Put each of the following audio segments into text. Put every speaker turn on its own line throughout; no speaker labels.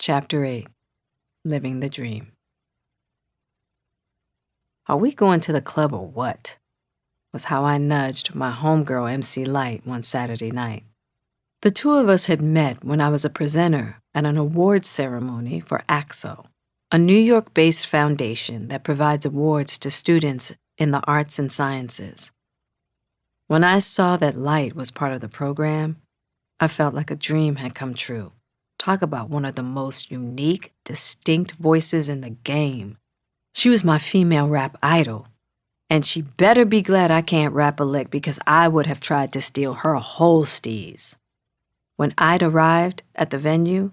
Chapter 8, Living the Dream. Are we going to the club or what? Was how I nudged my homegirl MC Light one Saturday night. The two of us had met when I was a presenter at an awards ceremony for AXO, a New York-based foundation that provides awards to students in the arts and sciences. When I saw that Light was part of the program, I felt like a dream had come true. Talk about one of the most unique, distinct voices in the game. She was my female rap idol, and she better be glad I can't rap a lick because I would have tried to steal her whole steez. When I'd arrived at the venue,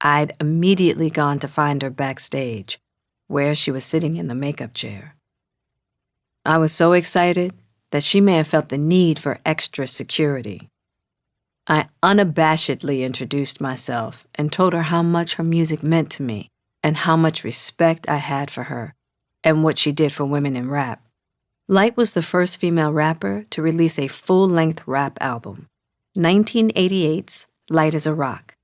I'd immediately gone to find her backstage, where she was sitting in the makeup chair. I was so excited that she may have felt the need for extra security. I unabashedly introduced myself and told her how much her music meant to me and how much respect I had for her and what she did for women in rap. Light was the first female rapper to release a full-length rap album, 1988's Light as a Rock,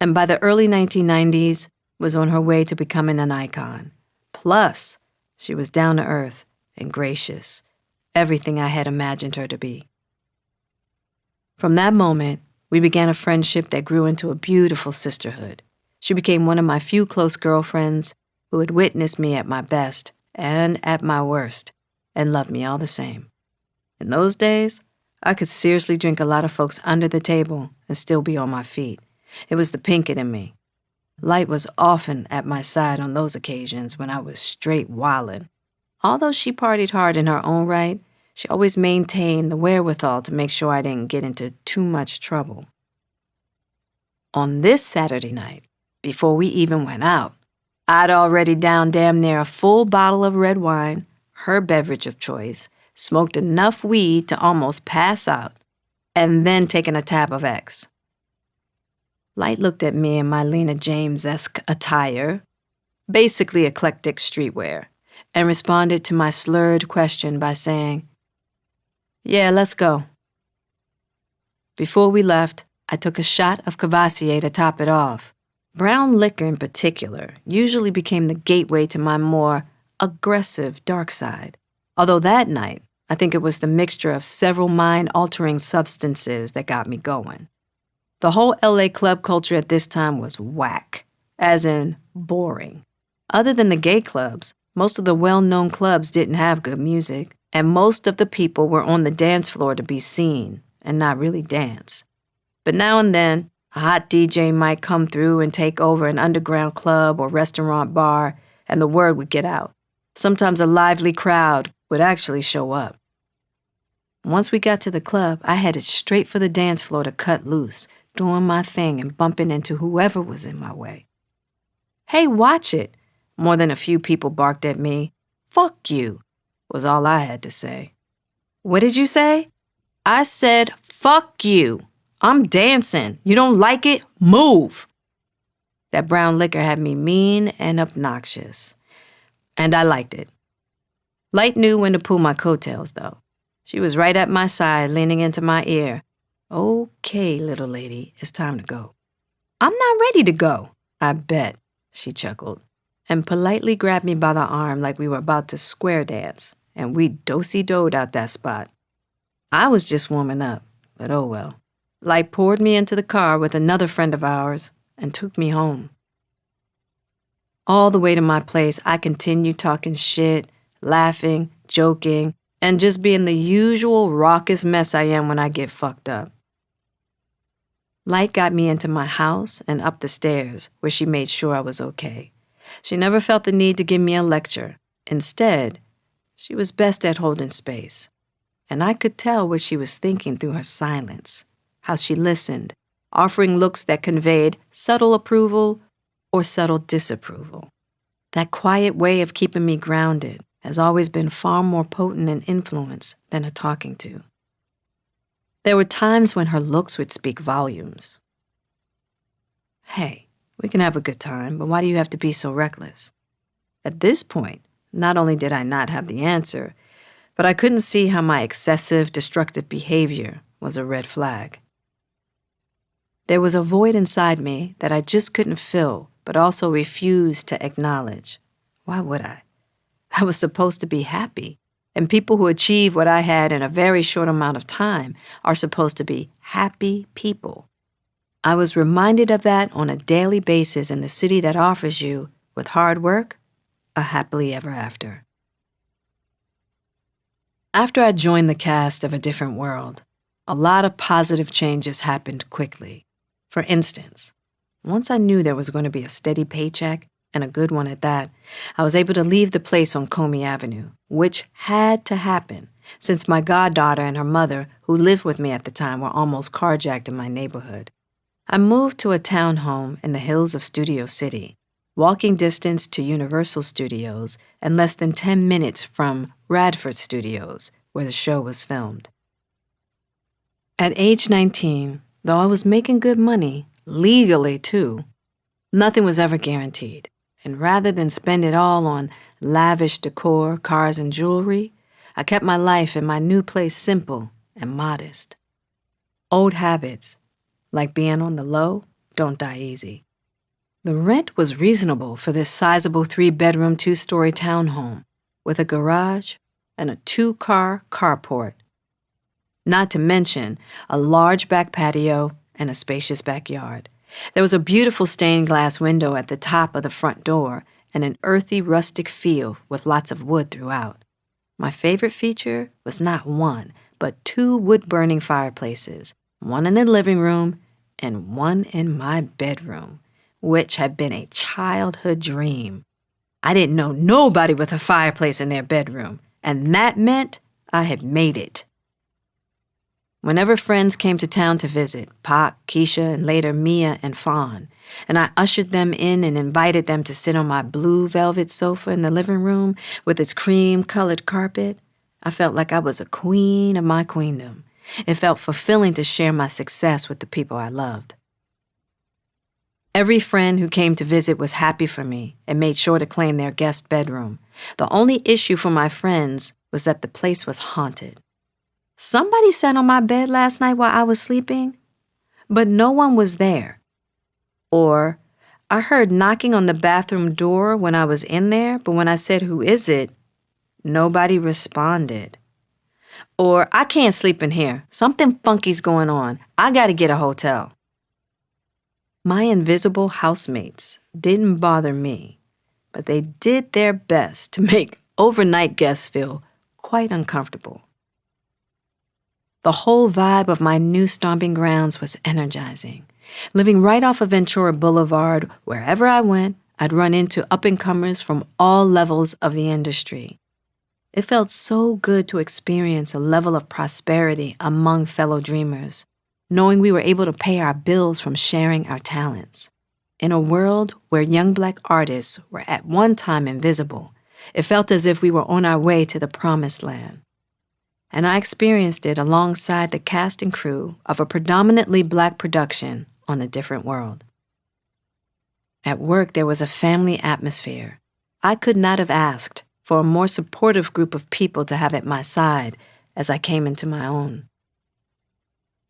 and by the early 1990s was on her way to becoming an icon. Plus, she was down to earth and gracious, everything I had imagined her to be. From that moment, we began a friendship that grew into a beautiful sisterhood. She became one of my few close girlfriends who had witnessed me at my best and at my worst and loved me all the same. In those days, I could seriously drink a lot of folks under the table and still be on my feet. It was the Pinkett in me. Light was often at my side on those occasions when I was straight wildin'. Although she partied hard in her own right, she always maintained the wherewithal to make sure I didn't get into too much trouble. On this Saturday night, before we even went out, I'd already downed damn near a full bottle of red wine, her beverage of choice, smoked enough weed to almost pass out, and then taken a tab of X. Light looked at me in my Lena James-esque attire, basically eclectic streetwear, and responded to my slurred question by saying, "Yeah, let's go." Before we left, I took a shot of Cavassier to top it off. Brown liquor in particular usually became the gateway to my more aggressive dark side. Although that night, I think it was the mixture of several mind-altering substances that got me going. The whole LA club culture at this time was whack, as in boring. Other than the gay clubs, most of the well-known clubs didn't have good music, and most of the people were on the dance floor to be seen and not really dance. But now and then, a hot DJ might come through and take over an underground club or restaurant bar, and the word would get out. Sometimes a lively crowd would actually show up. Once we got to the club, I headed straight for the dance floor to cut loose, doing my thing and bumping into whoever was in my way. "Hey, watch it!" More than a few people barked at me. "Fuck you," was all I had to say. "What did you say?" "I said, fuck you. I'm dancing. You don't like it? Move." That brown liquor had me mean and obnoxious, and I liked it. Light knew when to pull my coattails, though. She was right at my side, leaning into my ear. "Okay, little lady, it's time to go." "I'm not ready to go." "I bet," she chuckled, and politely grabbed me by the arm like we were about to square dance, and we do-si-doed out that spot. I was just warming up, but oh well. Light poured me into the car with another friend of ours and took me home. All the way to my place, I continued talking shit, laughing, joking, and just being the usual raucous mess I am when I get fucked up. Light got me into my house and up the stairs, where she made sure I was okay. She never felt the need to give me a lecture. Instead, she was best at holding space, and I could tell what she was thinking through her silence, how she listened, offering looks that conveyed subtle approval or subtle disapproval. That quiet way of keeping me grounded has always been far more potent an influence than a talking to. There were times when her looks would speak volumes. "Hey, we can have a good time, but why do you have to be so reckless?" At this point, not only did I not have the answer, but I couldn't see how my excessive, destructive behavior was a red flag. There was a void inside me that I just couldn't fill but also refused to acknowledge. Why would I? I was supposed to be happy, and people who achieve what I had in a very short amount of time are supposed to be happy people. I was reminded of that on a daily basis in the city that offers you, with hard work, a happily ever after. After I joined the cast of A Different World, a lot of positive changes happened quickly. For instance, once I knew there was going to be a steady paycheck, and a good one at that, I was able to leave the place on Comey Avenue, which had to happen since my goddaughter and her mother, who lived with me at the time, were almost carjacked in my neighborhood. I moved to a townhome in the hills of Studio City, walking distance to Universal Studios and less than 10 minutes from Radford Studios, where the show was filmed. At age 19, though I was making good money, legally too, nothing was ever guaranteed, and rather than spend it all on lavish decor, cars, and jewelry, I kept my life in my new place simple and modest. Old habits, like being on the low, don't die easy. The rent was reasonable for this sizable 3-bedroom, 2-story townhome with a garage and a 2-car carport, not to mention a large back patio and a spacious backyard. There was a beautiful stained glass window at the top of the front door and an earthy, rustic feel with lots of wood throughout. My favorite feature was not one, but 2 wood-burning fireplaces, one in the living room and one in my bedroom, which had been a childhood dream. I didn't know nobody with a fireplace in their bedroom, and that meant I had made it. Whenever friends came to town to visit, Pac, Keisha, and later Mia and Fawn, and I ushered them in and invited them to sit on my blue velvet sofa in the living room with its cream-colored carpet, I felt like I was a queen of my queendom. It felt fulfilling to share my success with the people I loved. Every friend who came to visit was happy for me and made sure to claim their guest bedroom. The only issue for my friends was that the place was haunted. Somebody sat on my bed last night while I was sleeping, but no one was there. Or, I heard knocking on the bathroom door when I was in there, but when I said, "Who is it?" nobody responded. Or, "I can't sleep in here. Something funky's going on. I gotta get a hotel." My invisible housemates didn't bother me, but they did their best to make overnight guests feel quite uncomfortable. The whole vibe of my new stomping grounds was energizing. Living right off of Ventura Boulevard, wherever I went, I'd run into up-and-comers from all levels of the industry. It felt so good to experience a level of prosperity among fellow dreamers, knowing we were able to pay our bills from sharing our talents. In a world where young Black artists were at one time invisible, it felt as if we were on our way to the promised land. And I experienced it alongside the cast and crew of a predominantly Black production on A Different World. At work, there was a family atmosphere. I could not have asked for a more supportive group of people to have at my side as I came into my own.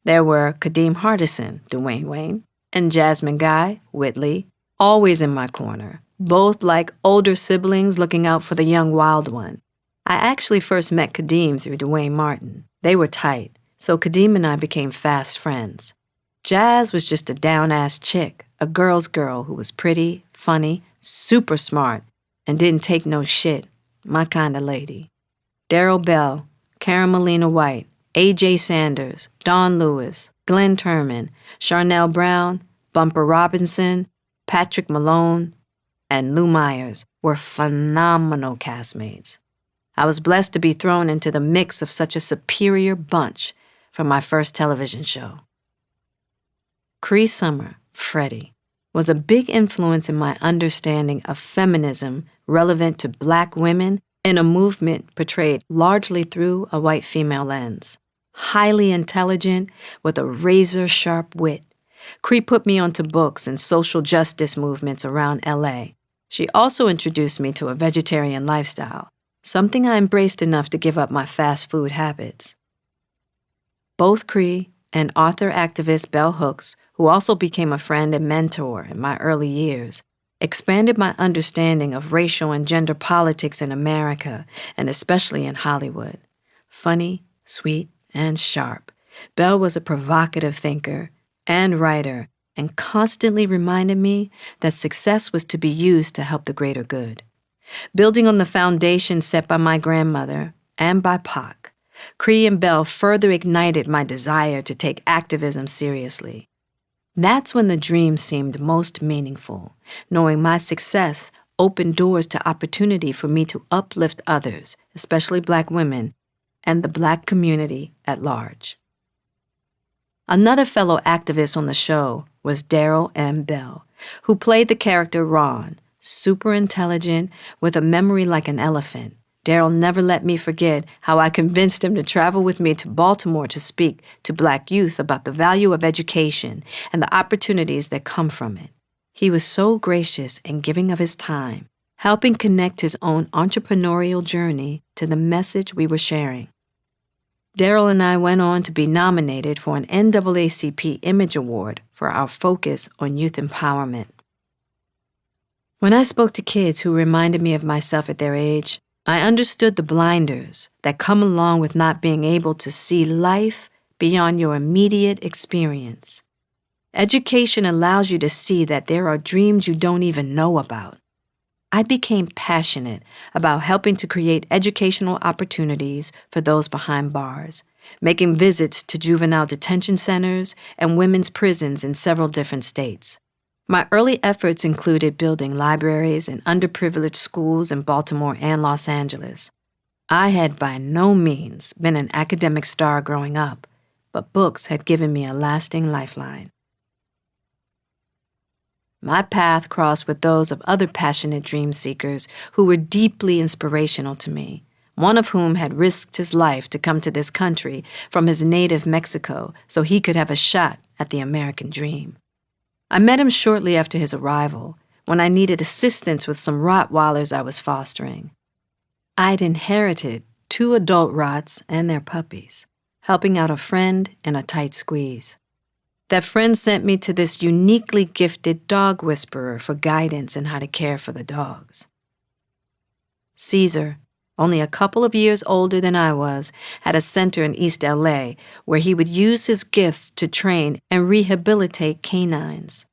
There were Kadeem Hardison, Dwayne Wayne, and Jasmine Guy, Whitley, always in my corner, both like older siblings looking out for the young wild one. I actually first met Kadeem through Dwayne Martin. They were tight, so Kadeem and I became fast friends. Jazz was just a down-ass chick, a girl's girl who was pretty, funny, super smart, and didn't take no shit, my kind of lady. Daryl Bell, Karen Molina White, A.J. Sanders, Dawn Lewis, Glenn Turman, Charnel Brown, Bumper Robinson, Patrick Malone, and Lou Myers were phenomenal castmates. I was blessed to be thrown into the mix of such a superior bunch for my first television show. Cree Summer, Freddie, was a big influence in my understanding of feminism relevant to Black women in a movement portrayed largely through a white female lens. Highly intelligent, with a razor-sharp wit, Cree put me onto books and social justice movements around L.A. She also introduced me to a vegetarian lifestyle, something I embraced enough to give up my fast food habits. Both Cree and author-activist Bell Hooks, who also became a friend and mentor in my early years, expanded my understanding of racial and gender politics in America, and especially in Hollywood. Funny, sweet, and sharp, Bell was a provocative thinker and writer and constantly reminded me that success was to be used to help the greater good. Building on the foundation set by my grandmother and by Pac, Cree and Bell further ignited my desire to take activism seriously. That's when the dream seemed most meaningful, knowing my success opened doors to opportunity for me to uplift others, especially Black women, and the Black community at large. Another fellow activist on the show was Daryl M. Bell, who played the character Ron, super intelligent, with a memory like an elephant. Daryl never let me forget how I convinced him to travel with me to Baltimore to speak to Black youth about the value of education and the opportunities that come from it. He was so gracious and giving of his time, helping connect his own entrepreneurial journey to the message we were sharing. Daryl and I went on to be nominated for an NAACP Image Award for our focus on youth empowerment. When I spoke to kids who reminded me of myself at their age, I understood the blinders that come along with not being able to see life beyond your immediate experience. Education allows you to see that there are dreams you don't even know about. I became passionate about helping to create educational opportunities for those behind bars, making visits to juvenile detention centers and women's prisons in several different states. My early efforts included building libraries in underprivileged schools in Baltimore and Los Angeles. I had by no means been an academic star growing up, but books had given me a lasting lifeline. My path crossed with those of other passionate dream seekers who were deeply inspirational to me, one of whom had risked his life to come to this country from his native Mexico so he could have a shot at the American dream. I met him shortly after his arrival, when I needed assistance with some Rottweilers I was fostering. I'd inherited 2 adult Rots and their puppies, helping out a friend in a tight squeeze. That friend sent me to this uniquely gifted dog whisperer for guidance in how to care for the dogs. Caesar, only a couple of years older than I was, had a center in East LA where he would use his gifts to train and rehabilitate canines.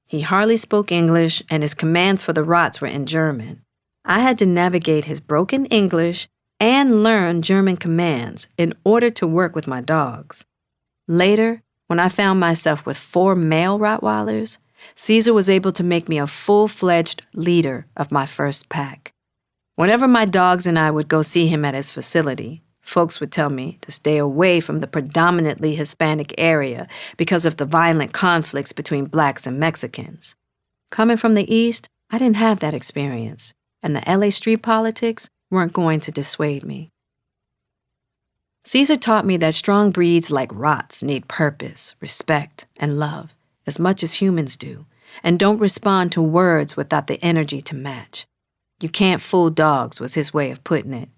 He hardly spoke English, and his commands for the Rots were in German. I had to navigate his broken English and learn German commands in order to work with my dogs. Later, when I found myself with 4 male Rottweilers, Caesar was able to make me a full-fledged leader of my first pack. Whenever my dogs and I would go see him at his facility, folks would tell me to stay away from the predominantly Hispanic area because of the violent conflicts between Blacks and Mexicans. Coming from the East, I didn't have that experience, and the LA street politics weren't going to dissuade me. Caesar taught me that strong breeds like Rots need purpose, respect, and love as much as humans do, and don't respond to words without the energy to match. You can't fool dogs, was his way of putting it.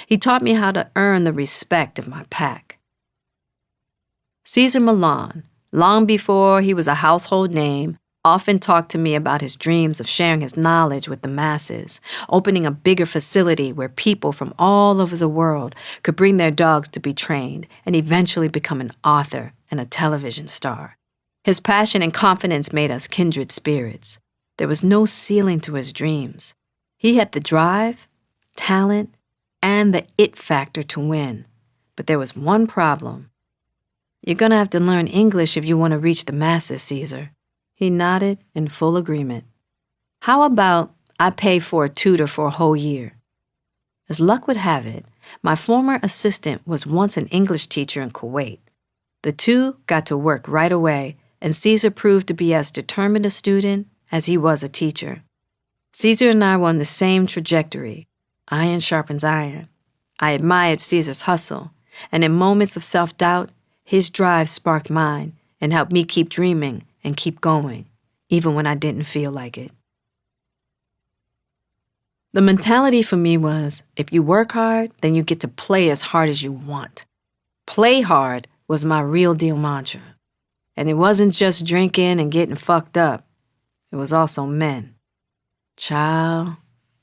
He taught me how to earn the respect of my pack. Caesar Milan, long before he was a household name, often talked to me about his dreams of sharing his knowledge with the masses, opening a bigger facility where people from all over the world could bring their dogs to be trained and eventually become an author and a television star. His passion and confidence made us kindred spirits. There was no ceiling to his dreams. He had the drive, talent, and the it factor to win. But there was one problem. You're gonna have to learn English if you want to reach the masses, Caesar. He nodded in full agreement. How about I pay for a tutor for a whole year? As luck would have it, my former assistant was once an English teacher in Kuwait. The two got to work right away, and Caesar proved to be as determined a student as he was a teacher. Caesar and I were on the same trajectory. Iron sharpens iron. I admired Caesar's hustle, and in moments of self-doubt, his drive sparked mine and helped me keep dreaming and keep going, even when I didn't feel like it. The mentality for me was, if you work hard, then you get to play as hard as you want. Play hard was my real deal mantra. And it wasn't just drinking and getting fucked up. It was also men. Child,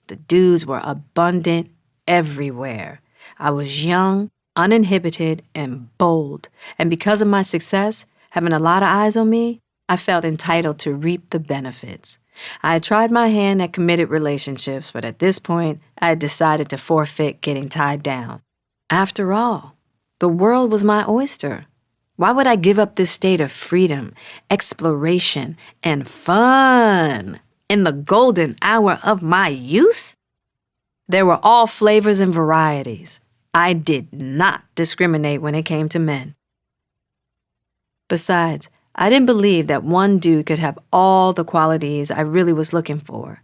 the dudes were abundant everywhere. I was young, uninhibited, and bold, and because of my success, having a lot of eyes on me, I felt entitled to reap the benefits. I had tried my hand at committed relationships, but at this point, I had decided to forfeit getting tied down. After all, the world was my oyster. Why would I give up this state of freedom, exploration, and fun in the golden hour of my youth? There were all flavors and varieties. I did not discriminate when it came to men. Besides, I didn't believe that one dude could have all the qualities I really was looking for.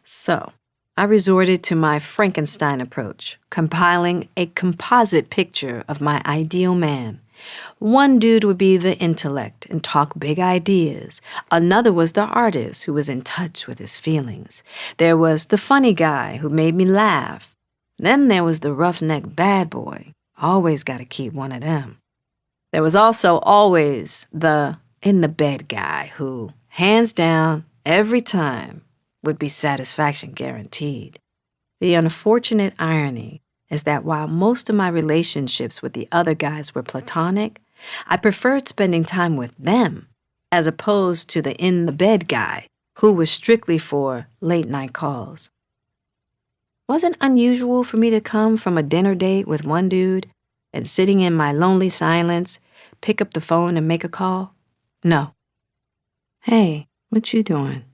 So, I resorted to my Frankenstein approach, compiling a composite picture of my ideal man. One dude would be the intellect and talk big ideas. Another was the artist who was in touch with his feelings. There was the funny guy who made me laugh. Then there was the roughneck bad boy. Always got to keep one of them. There was also always the in-the-bed guy who, hands down, every time, would be satisfaction guaranteed. The unfortunate irony is that while most of my relationships with the other guys were platonic, I preferred spending time with them as opposed to the in-the-bed guy who was strictly for late-night calls. Wasn't unusual for me to come from a dinner date with one dude and sitting in my lonely silence, pick up the phone and make a call? No. Hey, what you doing?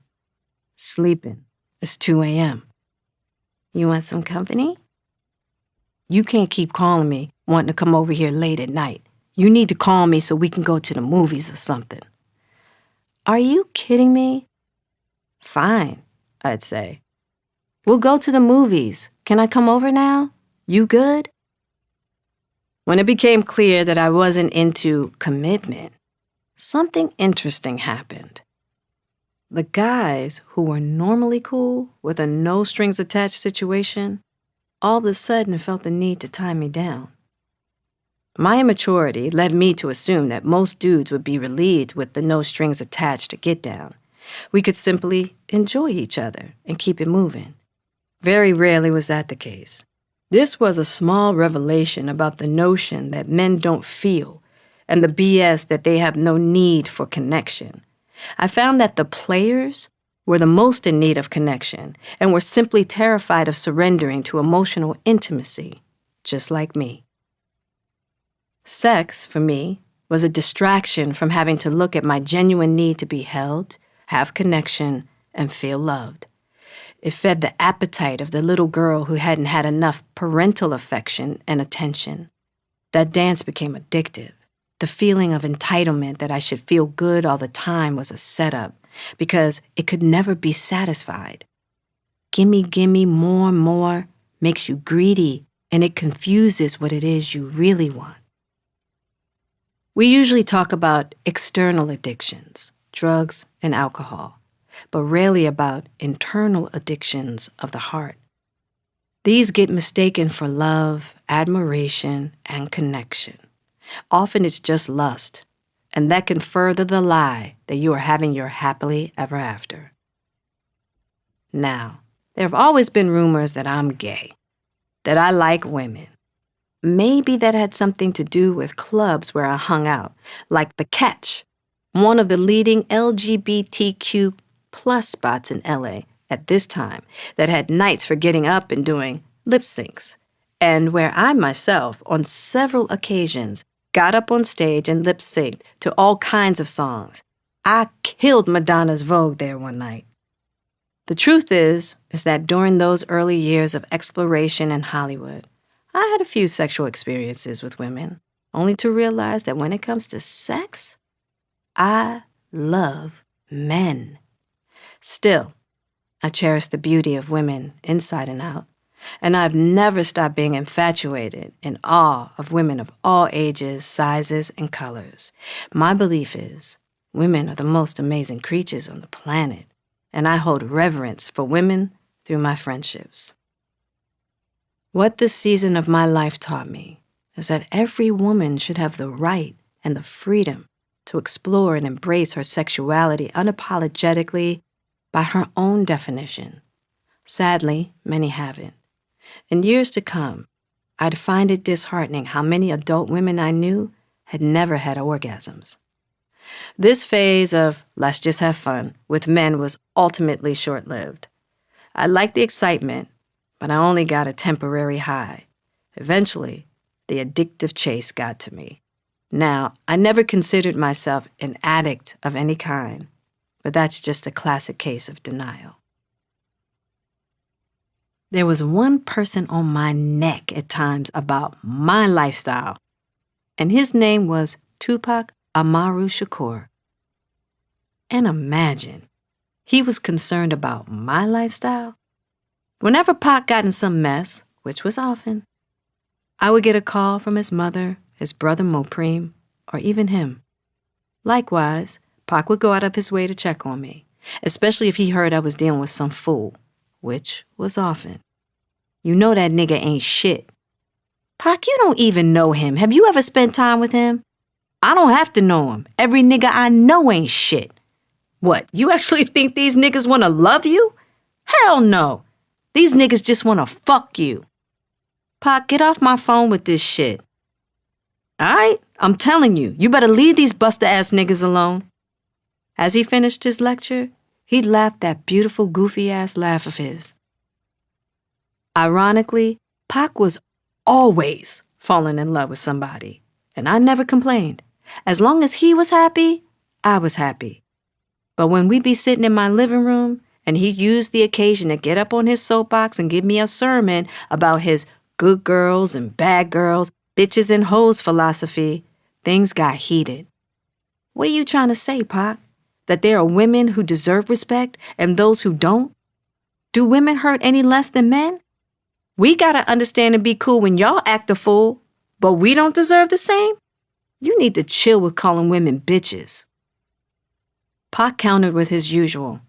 Sleeping. It's 2 a.m. You want some company? You can't keep calling me, wanting to come over here late at night. You need to call me so we can go to the movies or something. Are you kidding me? Fine, I'd say. We'll go to the movies. Can I come over now? You good? When it became clear that I wasn't into commitment, something interesting happened. The guys who were normally cool with a no-strings-attached situation all of a sudden felt the need to tie me down. My immaturity led me to assume that most dudes would be relieved with the no-strings-attached get down. We could simply enjoy each other and keep it moving. Very rarely was that the case. This was a small revelation about the notion that men don't feel and the BS that they have no need for connection. I found that the players were the most in need of connection and were simply terrified of surrendering to emotional intimacy, just like me. Sex, for me, was a distraction from having to look at my genuine need to be held, have connection, and feel loved. It fed the appetite of the little girl who hadn't had enough parental affection and attention. That dance became addictive. The feeling of entitlement that I should feel good all the time was a setup, because it could never be satisfied. Gimme, more makes you greedy, and it confuses what it is you really want. We usually talk about external addictions, drugs and alcohol, but rarely about internal addictions of the heart. These get mistaken for love, admiration, and connection. Often it's just lust, and that can further the lie that you are having your happily ever after. Now, there have always been rumors that I'm gay, that I like women. Maybe that had something to do with clubs where I hung out, like The Catch, one of the leading LGBTQ plus spots in LA at this time that had nights for getting up and doing lip syncs, and where I myself, on several occasions, got up on stage and lip synced to all kinds of songs. I killed Madonna's Vogue there one night. The truth is that during those early years of exploration in Hollywood, I had a few sexual experiences with women, only to realize that when it comes to sex, I love men. Still, I cherish the beauty of women inside and out, and I've never stopped being infatuated in awe of women of all ages, sizes, and colors. My belief is women are the most amazing creatures on the planet, and I hold reverence for women through my friendships. What this season of my life taught me is that every woman should have the right and the freedom to explore and embrace her sexuality unapologetically by her own definition, Sadly, many haven't. In years to come, I'd find it disheartening how many adult women I knew had never had orgasms. This phase of let's just have fun with men was ultimately short-lived. I liked the excitement, but I only got a temporary high. Eventually, the addictive chase got to me. Now, I never considered myself an addict of any kind, but that's just a classic case of denial. There was one person on my neck at times about my lifestyle, and his name was Tupac Amaru Shakur. And imagine, he was concerned about my lifestyle. Whenever Pac got in some mess, which was often, I would get a call from his mother, his brother Mopreme, or even him. Likewise, Pac would go out of his way to check on me, especially if he heard I was dealing with some fool, which was often. You know that nigga ain't shit. Pac, you don't even know him. Have you ever spent time with him? I don't have to know him. Every nigga I know ain't shit. What, you actually think these niggas wanna love you? Hell no. These niggas just wanna fuck you. Pac, get off my phone with this shit. Alright, I'm telling you, you better leave these buster-ass niggas alone. As he finished his lecture, he'd laugh that beautiful, goofy-ass laugh of his. Ironically, Pac was always falling in love with somebody, and I never complained. As long as he was happy, I was happy. But when we'd be sitting in my living room, and he'd use the occasion to get up on his soapbox and give me a sermon about his good girls and bad girls, bitches and hoes philosophy, things got heated. What are you trying to say, Pac? That there are women who deserve respect and those who don't? Do women hurt any less than men? We gotta understand and be cool when y'all act a fool, but we don't deserve the same? You need to chill with calling women bitches. Pac countered with his usual.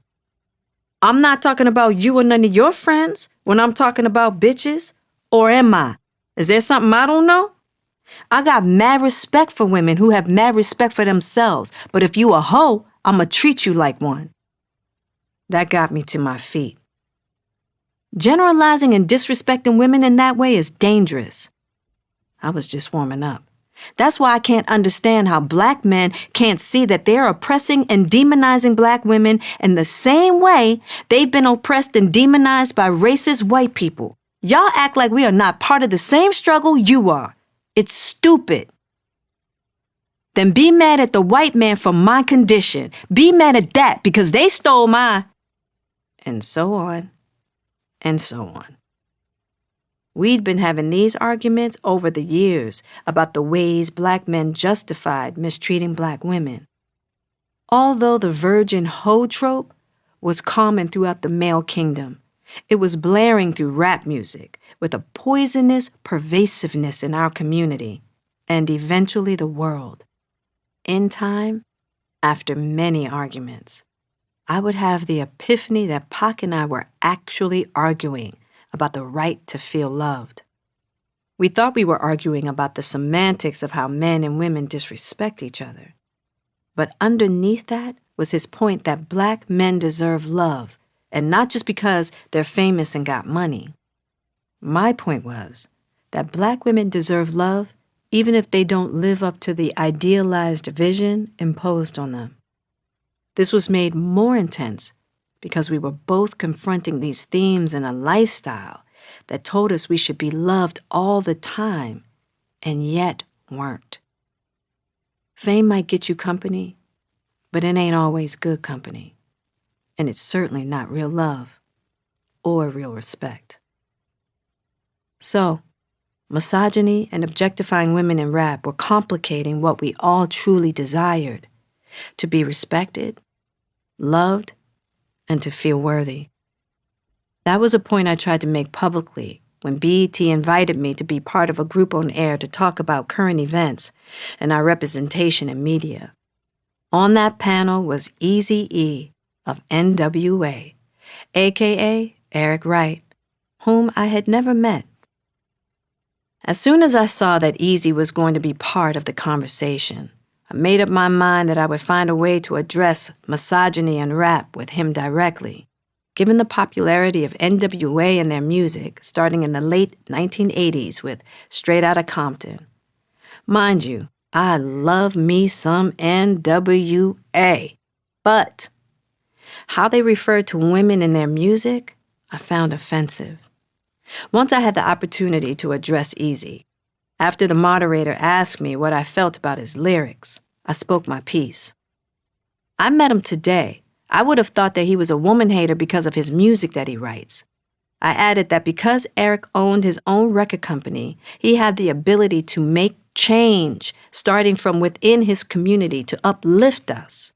I'm not talking about you or none of your friends when I'm talking about bitches. Or am I? Is there something I don't know? I got mad respect for women who have mad respect for themselves, but if you a hoe, I'ma treat you like one. That got me to my feet. Generalizing and disrespecting women in that way is dangerous. I was just warming up. That's why I can't understand how black men can't see that they're oppressing and demonizing black women in the same way they've been oppressed and demonized by racist white people. Y'all act like we are not part of the same struggle you are. It's stupid. Then be mad at the white man for my condition. Be mad at that because they stole my... And so on, and so on. We'd been having these arguments over the years about the ways black men justified mistreating black women. Although the virgin hoe trope was common throughout the male kingdom, it was blaring through rap music with a poisonous pervasiveness in our community and eventually the world. In time, after many arguments, I would have the epiphany that Pac and I were actually arguing about the right to feel loved. We thought we were arguing about the semantics of how men and women disrespect each other. But underneath that was his point that black men deserve love, and not just because they're famous and got money. My point was that black women deserve love even if they don't live up to the idealized vision imposed on them. This was made more intense because we were both confronting these themes in a lifestyle that told us we should be loved all the time, and yet weren't. Fame might get you company, but it ain't always good company. And it's certainly not real love or real respect. So, misogyny and objectifying women in rap were complicating what we all truly desired: to be respected, loved, and to feel worthy. That was a point I tried to make publicly when BET invited me to be part of a group on air to talk about current events and our representation in media. On that panel was Eazy-E of NWA, aka Eric Wright, whom I had never met. As soon as I saw that Eazy was going to be part of the conversation, I made up my mind that I would find a way to address misogyny and rap with him directly, given the popularity of NWA and their music starting in the late 1980s with Straight Outta Compton. Mind you, I love me some NWA, but how they referred to women in their music, I found offensive. Once I had the opportunity to address Eazy. After the moderator asked me what I felt about his lyrics, I spoke my piece. I met him today. I would have thought that he was a woman hater because of his music that he writes. I added that because Eric owned his own record company, he had the ability to make change, starting from within his community to uplift us.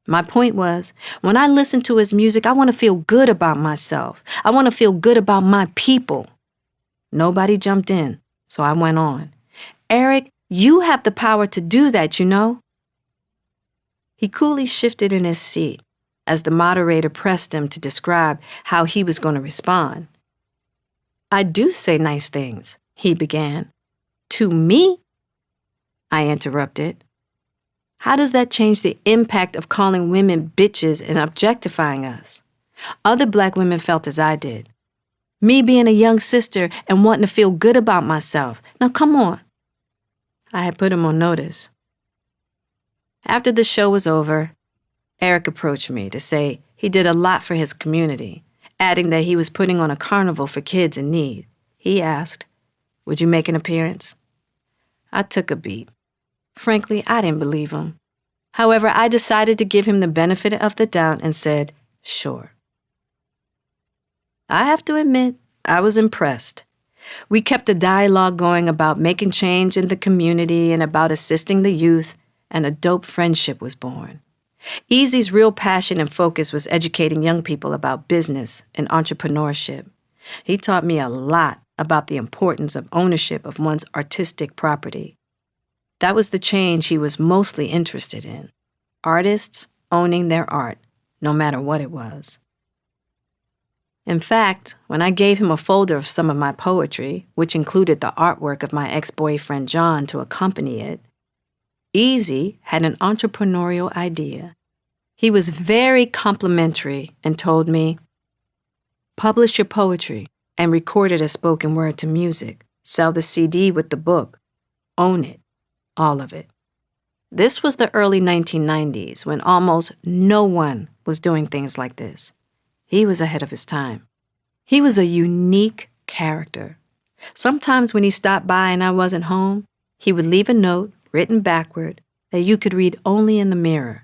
My point was, when I listen to his music, I want to feel good about myself. I want to feel good about my people. Nobody jumped in, so I went on. Eric, you have the power to do that, you know? He coolly shifted in his seat as the moderator pressed him to describe how he was going to respond. I do say nice things, he began. To me? I interrupted. How does that change the impact of calling women bitches and objectifying us? Other black women felt as I did. Me being a young sister and wanting to feel good about myself. Now come on. I had put him on notice. After the show was over, Eric approached me to say he did a lot for his community, adding that he was putting on a carnival for kids in need. He asked, "Would you make an appearance?" I took a beat. Frankly, I didn't believe him. However, I decided to give him the benefit of the doubt and said, sure. I have to admit, I was impressed. We kept a dialogue going about making change in the community and about assisting the youth, and a dope friendship was born. Eazy's real passion and focus was educating young people about business and entrepreneurship. He taught me a lot about the importance of ownership of one's artistic property. That was the change he was mostly interested in. Artists owning their art, no matter what it was. In fact, when I gave him a folder of some of my poetry, which included the artwork of my ex-boyfriend John to accompany it, Eazy had an entrepreneurial idea. He was very complimentary and told me, publish your poetry and record it as spoken word to music. Sell the CD with the book. Own it. All of it. This was the early 1990s when almost no one was doing things like this. He was ahead of his time. He was a unique character. Sometimes when he stopped by and I wasn't home, he would leave a note written backward that you could read only in the mirror.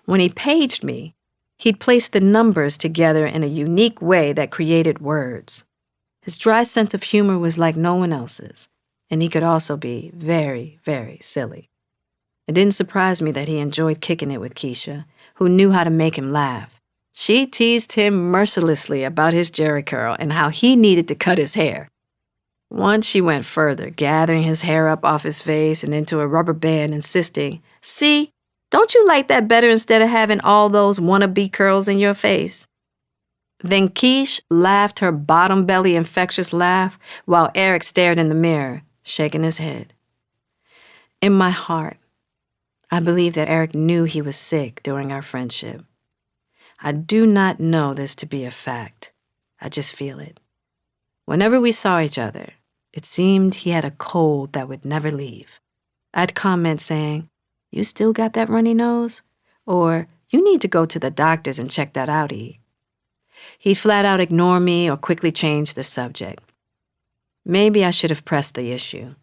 When he paged me, he'd place the numbers together in a unique way that created words. His dry sense of humor was like no one else's. And he could also be very, very silly. It didn't surprise me that he enjoyed kicking it with Keisha, who knew how to make him laugh. She teased him mercilessly about his jerry curl and how he needed to cut his hair. Once she went further, gathering his hair up off his face and into a rubber band, insisting, "See, don't you like that better instead of having all those wannabe curls in your face?" Then Keish laughed her bottom belly infectious laugh while Eric stared in the mirror, shaking his head. In my heart, I believe that Eric knew he was sick during our friendship. I do not know this to be a fact. I just feel it. Whenever we saw each other, it seemed he had a cold that would never leave. I'd comment saying, "You still got that runny nose?" Or, "You need to go to the doctors and check that out, E." He'd flat out ignore me or quickly change the subject. Maybe I should have pressed the issue.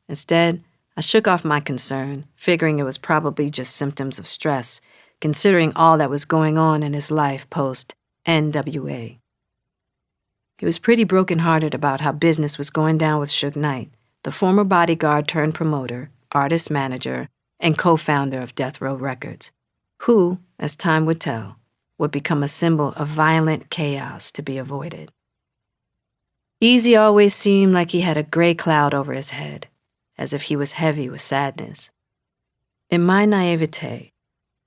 Instead, I shook off my concern, figuring it was probably just symptoms of stress, considering all that was going on in his life post-NWA. He was pretty brokenhearted about how business was going down with Suge Knight, the former bodyguard turned promoter, artist manager, and co-founder of Death Row Records, who, as time would tell, would become a symbol of violent chaos to be avoided. Eazy always seemed like he had a gray cloud over his head, as if he was heavy with sadness. In my naivete,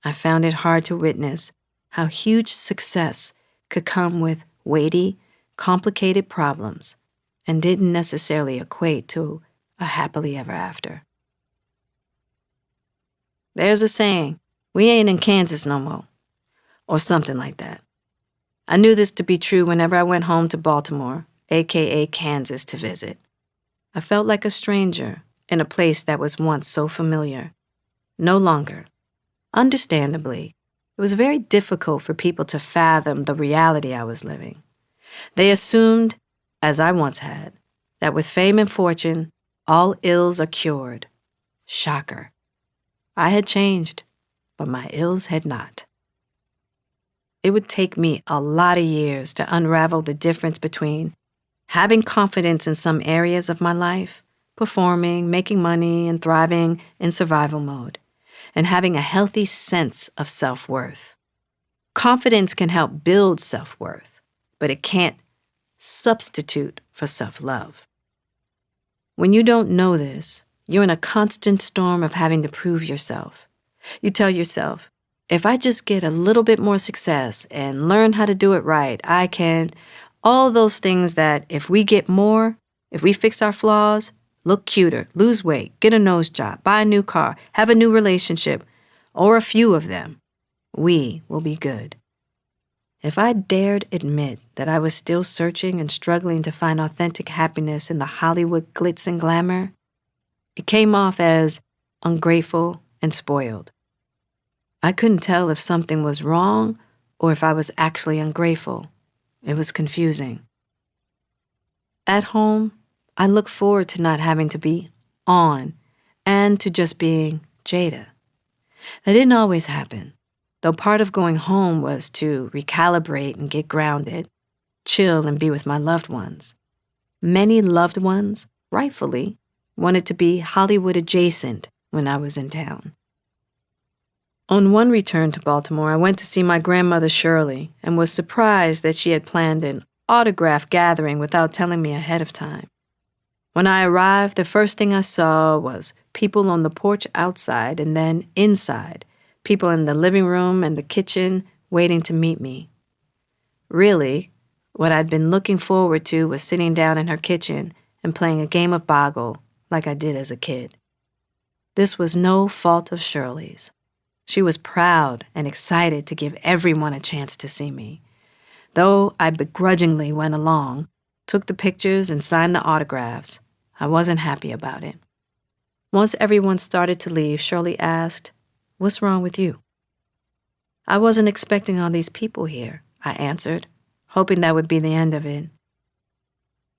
I found it hard to witness how huge success could come with weighty, complicated problems and didn't necessarily equate to a happily ever after. There's a saying, "We ain't in Kansas no more," or something like that. I knew this to be true whenever I went home to Baltimore, aka Kansas, to visit. I felt like a stranger in a place that was once so familiar. No longer. Understandably, it was very difficult for people to fathom the reality I was living. They assumed, as I once had, that with fame and fortune, all ills are cured. Shocker. I had changed, but my ills had not. It would take me a lot of years to unravel the difference between having confidence in some areas of my life, performing, making money, and thriving in survival mode, and having a healthy sense of self-worth. Confidence can help build self-worth, but it can't substitute for self-love. When you don't know this, you're in a constant storm of having to prove yourself. You tell yourself, if I just get a little bit more success and learn how to do it right, I can. All those things that if we get more, if we fix our flaws, look cuter, lose weight, get a nose job, buy a new car, have a new relationship, or a few of them, we will be good. If I dared admit that I was still searching and struggling to find authentic happiness in the Hollywood glitz and glamour, it came off as ungrateful and spoiled. I couldn't tell if something was wrong or if I was actually ungrateful. It was confusing. At home, I look forward to not having to be on and to just being Jada. That didn't always happen, though part of going home was to recalibrate and get grounded, chill and be with my loved ones. Many loved ones, rightfully, wanted to be Hollywood adjacent when I was in town. On one return to Baltimore, I went to see my grandmother Shirley and was surprised that she had planned an autograph gathering without telling me ahead of time. When I arrived, the first thing I saw was people on the porch outside and then inside, people in the living room and the kitchen waiting to meet me. Really, what I'd been looking forward to was sitting down in her kitchen and playing a game of Boggle like I did as a kid. This was no fault of Shirley's. She was proud and excited to give everyone a chance to see me. Though I begrudgingly went along, took the pictures and signed the autographs, I wasn't happy about it. Once everyone started to leave, Shirley asked, "What's wrong with you?" "I wasn't expecting all these people here," I answered, hoping that would be the end of it.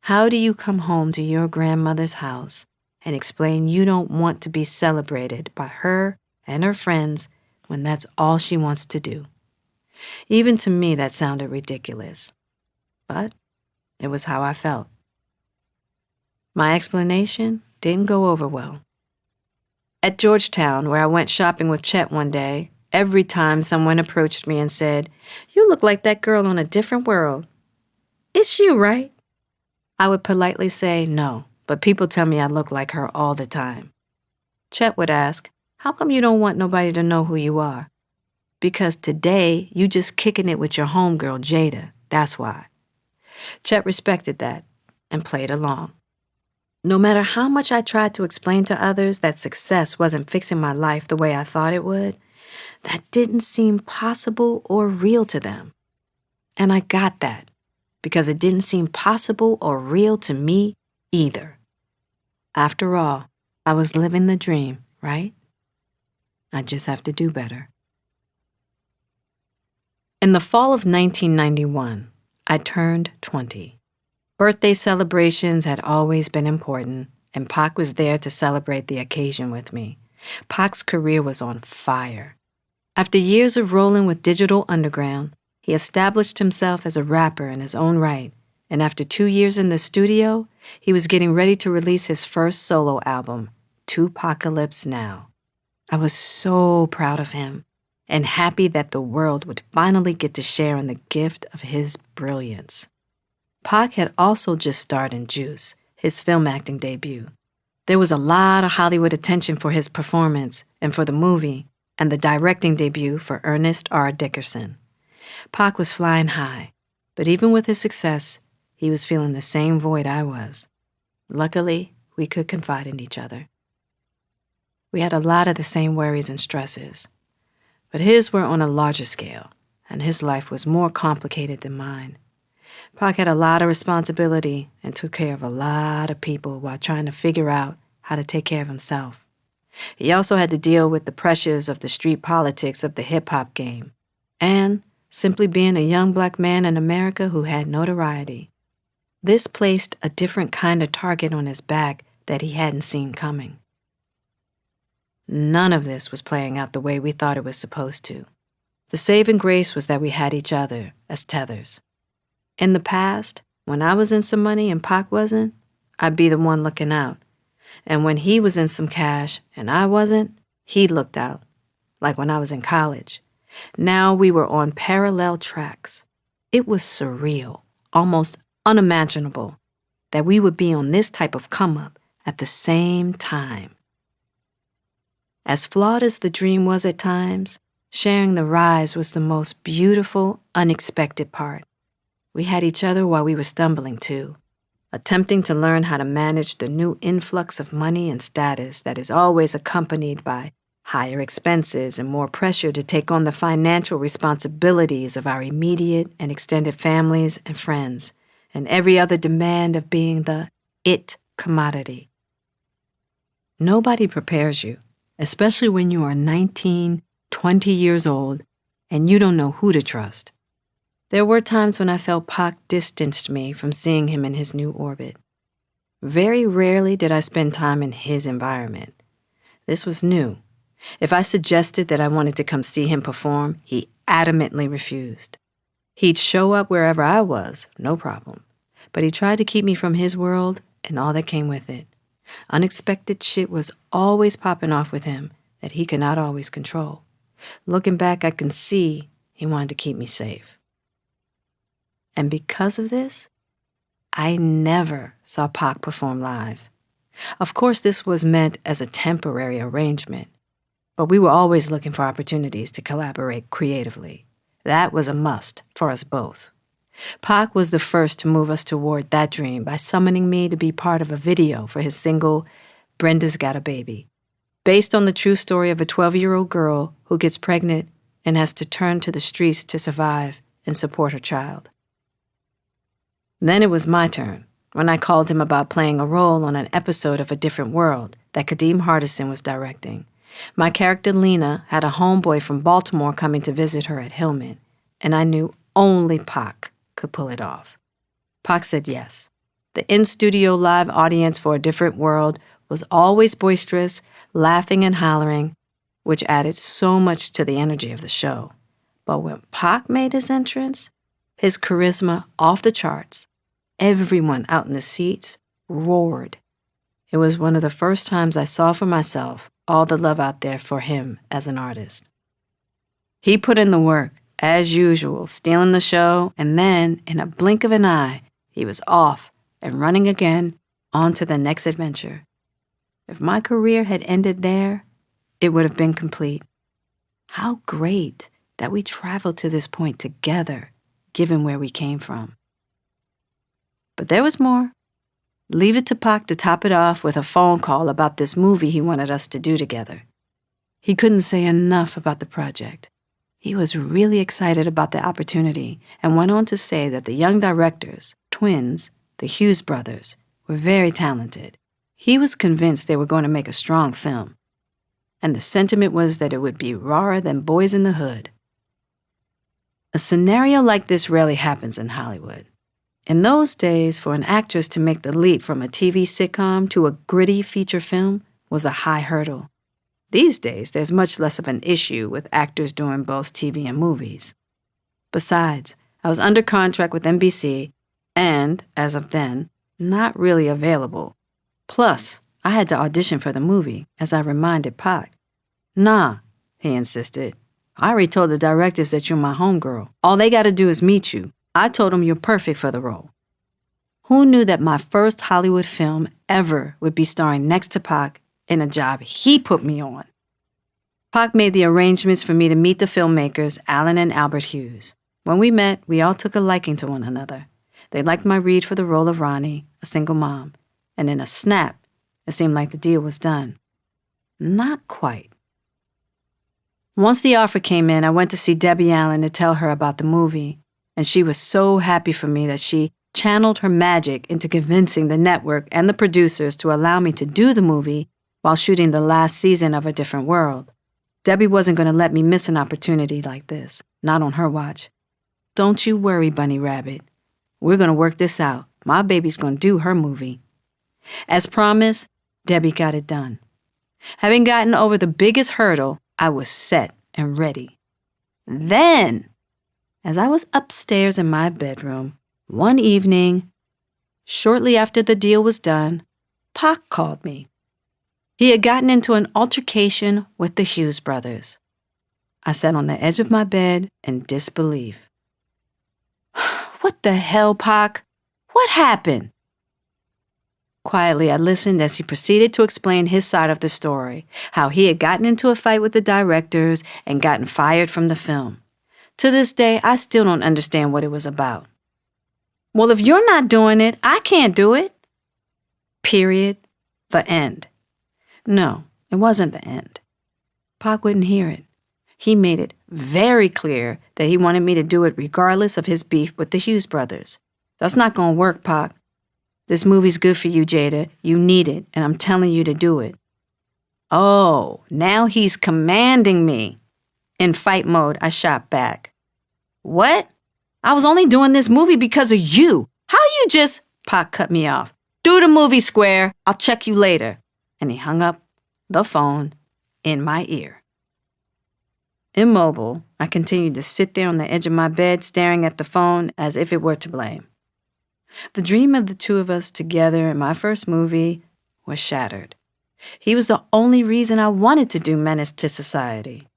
How do you come home to your grandmother's house and explain you don't want to be celebrated by her and her friends when that's all she wants to do? Even to me, that sounded ridiculous, but it was how I felt. My explanation didn't go over well. At Georgetown, where I went shopping with Chet one day, every time someone approached me and said, "You look like that girl on A Different World. It's you, right?" I would politely say no, but people tell me I look like her all the time. Chet would ask, "How come you don't want nobody to know who you are?" "Because today you just kicking it with your homegirl Jada, that's why." Chet respected that and played along. No matter how much I tried to explain to others that success wasn't fixing my life the way I thought it would, that didn't seem possible or real to them. And I got that, because it didn't seem possible or real to me either. After all, I was living the dream, right? I just have to do better. In the fall of 1991, I turned 20. Birthday celebrations had always been important, and Pac was there to celebrate the occasion with me. Pac's career was on fire. After years of rolling with Digital Underground, he established himself as a rapper in his own right, and after 2 years in the studio, he was getting ready to release his first solo album, Tupacalypse Now. I was so proud of him and happy that the world would finally get to share in the gift of his brilliance. Pac had also just starred in Juice, his film acting debut. There was a lot of Hollywood attention for his performance and for the movie, and the directing debut for Ernest R. Dickerson. Pac was flying high, but even with his success, he was feeling the same void I was. Luckily, we could confide in each other. We had a lot of the same worries and stresses, but his were on a larger scale, and his life was more complicated than mine. Pac had a lot of responsibility and took care of a lot of people while trying to figure out how to take care of himself. He also had to deal with the pressures of the street politics of the hip-hop game, and simply being a young black man in America who had notoriety. This placed a different kind of target on his back that he hadn't seen coming. None of this was playing out the way we thought it was supposed to. The saving grace was that we had each other as tethers. In the past, when I was in some money and Pac wasn't, I'd be the one looking out. And when he was in some cash and I wasn't, he looked out, like when I was in college. Now we were on parallel tracks. It was surreal, almost unimaginable, that we would be on this type of come-up at the same time. As flawed as the dream was at times, sharing the rise was the most beautiful, unexpected part. We had each other while we were stumbling too, attempting to learn how to manage the new influx of money and status that is always accompanied by higher expenses and more pressure to take on the financial responsibilities of our immediate and extended families and friends, and every other demand of being the it commodity. Nobody prepares you, especially when you are 19, 20 years old, and you don't know who to trust. There were times when I felt Pac distanced me from seeing him in his new orbit. Very rarely did I spend time in his environment. This was new. If I suggested that I wanted to come see him perform, he adamantly refused. He'd show up wherever I was, no problem. But he tried to keep me from his world and all that came with it. Unexpected shit was always popping off with him that he could not always control. Looking back, I can see he wanted to keep me safe. And because of this, I never saw Pac perform live. Of course, this was meant as a temporary arrangement, but we were always looking for opportunities to collaborate creatively. That was a must for us both. Pac was the first to move us toward that dream by summoning me to be part of a video for his single, Brenda's Got a Baby, based on the true story of a 12-year-old girl who gets pregnant and has to turn to the streets to survive and support her child. Then it was my turn, when I called him about playing a role on an episode of A Different World that Kadeem Hardison was directing. My character Lena had a homeboy from Baltimore coming to visit her at Hillman, and I knew only Pac could pull it off. Pac said yes. The in-studio live audience for A Different World was always boisterous, laughing and hollering, which added so much to the energy of the show. But when Pac made his entrance, his charisma off the charts, everyone out in the seats roared. It was one of the first times I saw for myself all the love out there for him as an artist. He put in the work, as usual, stealing the show, and then, in a blink of an eye, he was off and running again on to the next adventure. If my career had ended there, it would have been complete. How great that we traveled to this point together, given where we came from. But there was more. Leave it to Pac to top it off with a phone call about this movie he wanted us to do together. He couldn't say enough about the project. He was really excited about the opportunity and went on to say that the young directors, twins, the Hughes brothers, were very talented. He was convinced they were going to make a strong film. And the sentiment was that it would be rawer than Boys in the Hood. A scenario like this rarely happens in Hollywood. In those days, for an actress to make the leap from a TV sitcom to a gritty feature film was a high hurdle. These days, there's much less of an issue with actors doing both TV and movies. Besides, I was under contract with NBC and, as of then, not really available. Plus, I had to audition for the movie, as I reminded Pac. Nah, he insisted. I already told the directors that you're my homegirl. All they gotta do is meet you. I told them you're perfect for the role. Who knew that my first Hollywood film ever would be starring next to Pac in a job he put me on? Pac made the arrangements for me to meet the filmmakers, Alan and Albert Hughes. When we met, we all took a liking to one another. They liked my read for the role of Ronnie, a single mom, and in a snap, it seemed like the deal was done. Not quite. Once the offer came in, I went to see Debbie Allen to tell her about the movie, and she was so happy for me that she channeled her magic into convincing the network and the producers to allow me to do the movie while shooting the last season of A Different World. Debbie wasn't going to let me miss an opportunity like this, not on her watch. Don't you worry, Bunny Rabbit. We're going to work this out. My baby's going to do her movie. As promised, Debbie got it done. Having gotten over the biggest hurdle, I was set and ready. Then, as I was upstairs in my bedroom, one evening, shortly after the deal was done, Pac called me. He had gotten into an altercation with the Hughes brothers. I sat on the edge of my bed in disbelief. What the hell, Pac? What happened? Quietly, I listened as he proceeded to explain his side of the story, how he had gotten into a fight with the directors and gotten fired from the film. To this day, I still don't understand what it was about. Well, if you're not doing it, I can't do it. Period. The end. No, it wasn't the end. Pac wouldn't hear it. He made it very clear that he wanted me to do it regardless of his beef with the Hughes brothers. That's not gonna work, Pac. This movie's good for you, Jada. You need it, and I'm telling you to do it. Oh, now he's commanding me. In fight mode, I shot back. What? I was only doing this movie because of you. How you just... Pac cut me off. Do the movie, Square. I'll check you later. And he hung up the phone in my ear. Immobile, I continued to sit there on the edge of my bed staring at the phone as if it were to blame. The dream of the two of us together in my first movie was shattered. He was the only reason I wanted to do Menace to Society.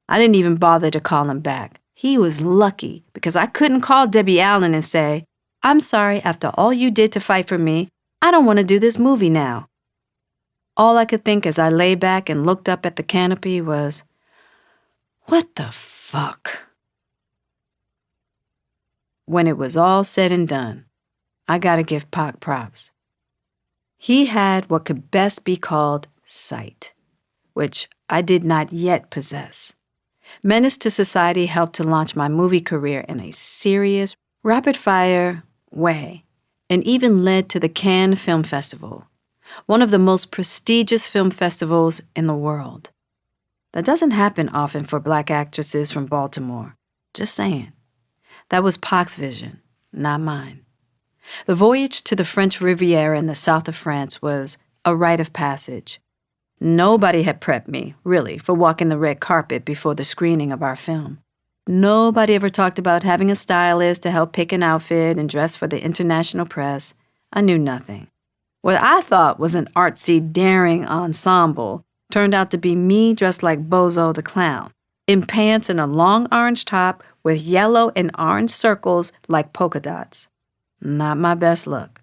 I didn't even bother to call him back. He was lucky because I couldn't call Debbie Allen and say, I'm sorry, after all you did to fight for me, I don't want to do this movie now. All I could think as I lay back and looked up at the canopy was, what the fuck? When it was all said and done, I gotta give Pac props. He had what could best be called sight, which I did not yet possess. Menace to Society helped to launch my movie career in a serious, rapid-fire way, and even led to the Cannes Film Festival, one of the most prestigious film festivals in the world. That doesn't happen often for Black actresses from Baltimore. Just saying. That was Pac's vision, not mine. The voyage to the French Riviera in the south of France was a rite of passage. Nobody had prepped me, really, for walking the red carpet before the screening of our film. Nobody ever talked about having a stylist to help pick an outfit and dress for the international press. I knew nothing. What I thought was an artsy, daring ensemble turned out to be me dressed like Bozo the Clown, in pants and a long orange top with yellow and orange circles like polka dots. Not my best look.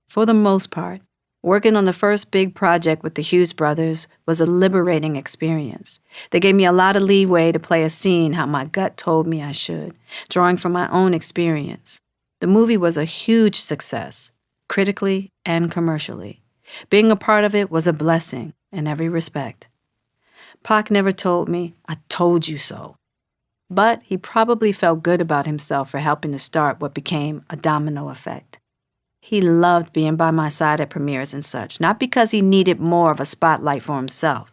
For the most part, working on the first big project with the Hughes brothers was a liberating experience. They gave me a lot of leeway to play a scene how my gut told me I should, drawing from my own experience. The movie was a huge success, critically and commercially. Being a part of it was a blessing in every respect. Pac never told me, I told you so. But he probably felt good about himself for helping to start what became a domino effect. He loved being by my side at premieres and such, not because he needed more of a spotlight for himself,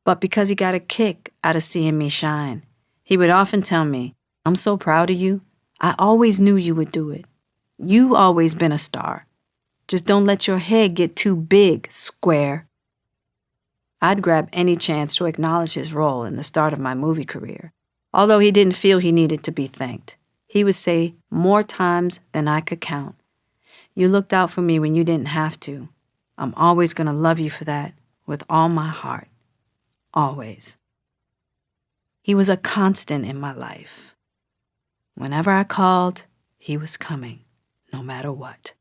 but because he got a kick out of seeing me shine. He would often tell me, I'm so proud of you. I always knew you would do it. You've always been a star. Just don't let your head get too big, Square. I'd grab any chance to acknowledge his role in the start of my movie career. Although he didn't feel he needed to be thanked, he would say more times than I could count, you looked out for me when you didn't have to. I'm always going to love you for that with all my heart. Always. He was a constant in my life. Whenever I called, he was coming, no matter what.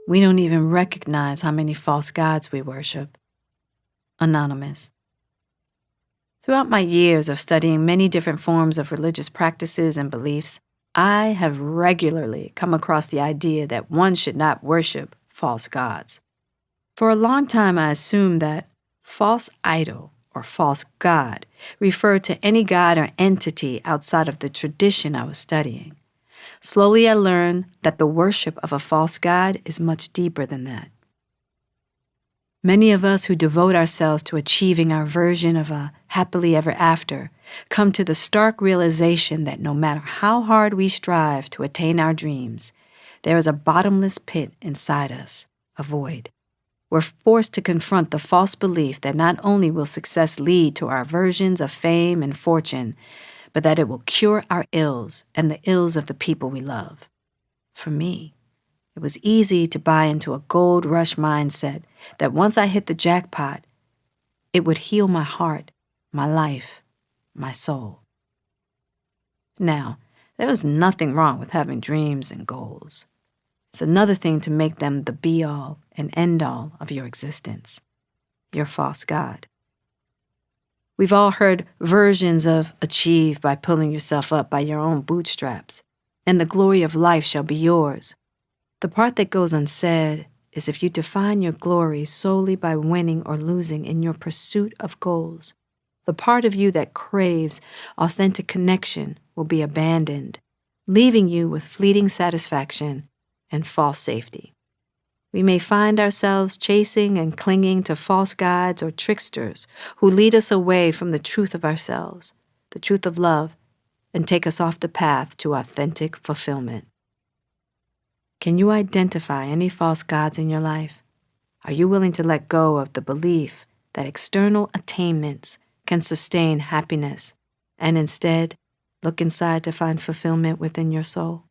We don't even recognize how many false gods we worship. Anonymous. Throughout my years of studying many different forms of religious practices and beliefs, I have regularly come across the idea that one should not worship false gods. For a long time, I assumed that false idol or false god referred to any god or entity outside of the tradition I was studying. Slowly, I learned that the worship of a false god is much deeper than that. Many of us who devote ourselves to achieving our version of a happily ever after come to the stark realization that no matter how hard we strive to attain our dreams, there is a bottomless pit inside us, a void. We're forced to confront the false belief that not only will success lead to our versions of fame and fortune, but that it will cure our ills and the ills of the people we love. For me, it was easy to buy into a gold rush mindset that once I hit the jackpot, it would heal my heart, my life, my soul. Now, there is nothing wrong with having dreams and goals. It's another thing to make them the be-all and end-all of your existence, your false god. We've all heard versions of achieve by pulling yourself up by your own bootstraps, and the glory of life shall be yours. The part that goes unsaid is if you define your glory solely by winning or losing in your pursuit of goals, the part of you that craves authentic connection will be abandoned, leaving you with fleeting satisfaction and false safety. We may find ourselves chasing and clinging to false gods or tricksters who lead us away from the truth of ourselves, the truth of love, and take us off the path to authentic fulfillment. Can you identify any false gods in your life? Are you willing to let go of the belief that external attainments can sustain happiness and instead look inside to find fulfillment within your soul?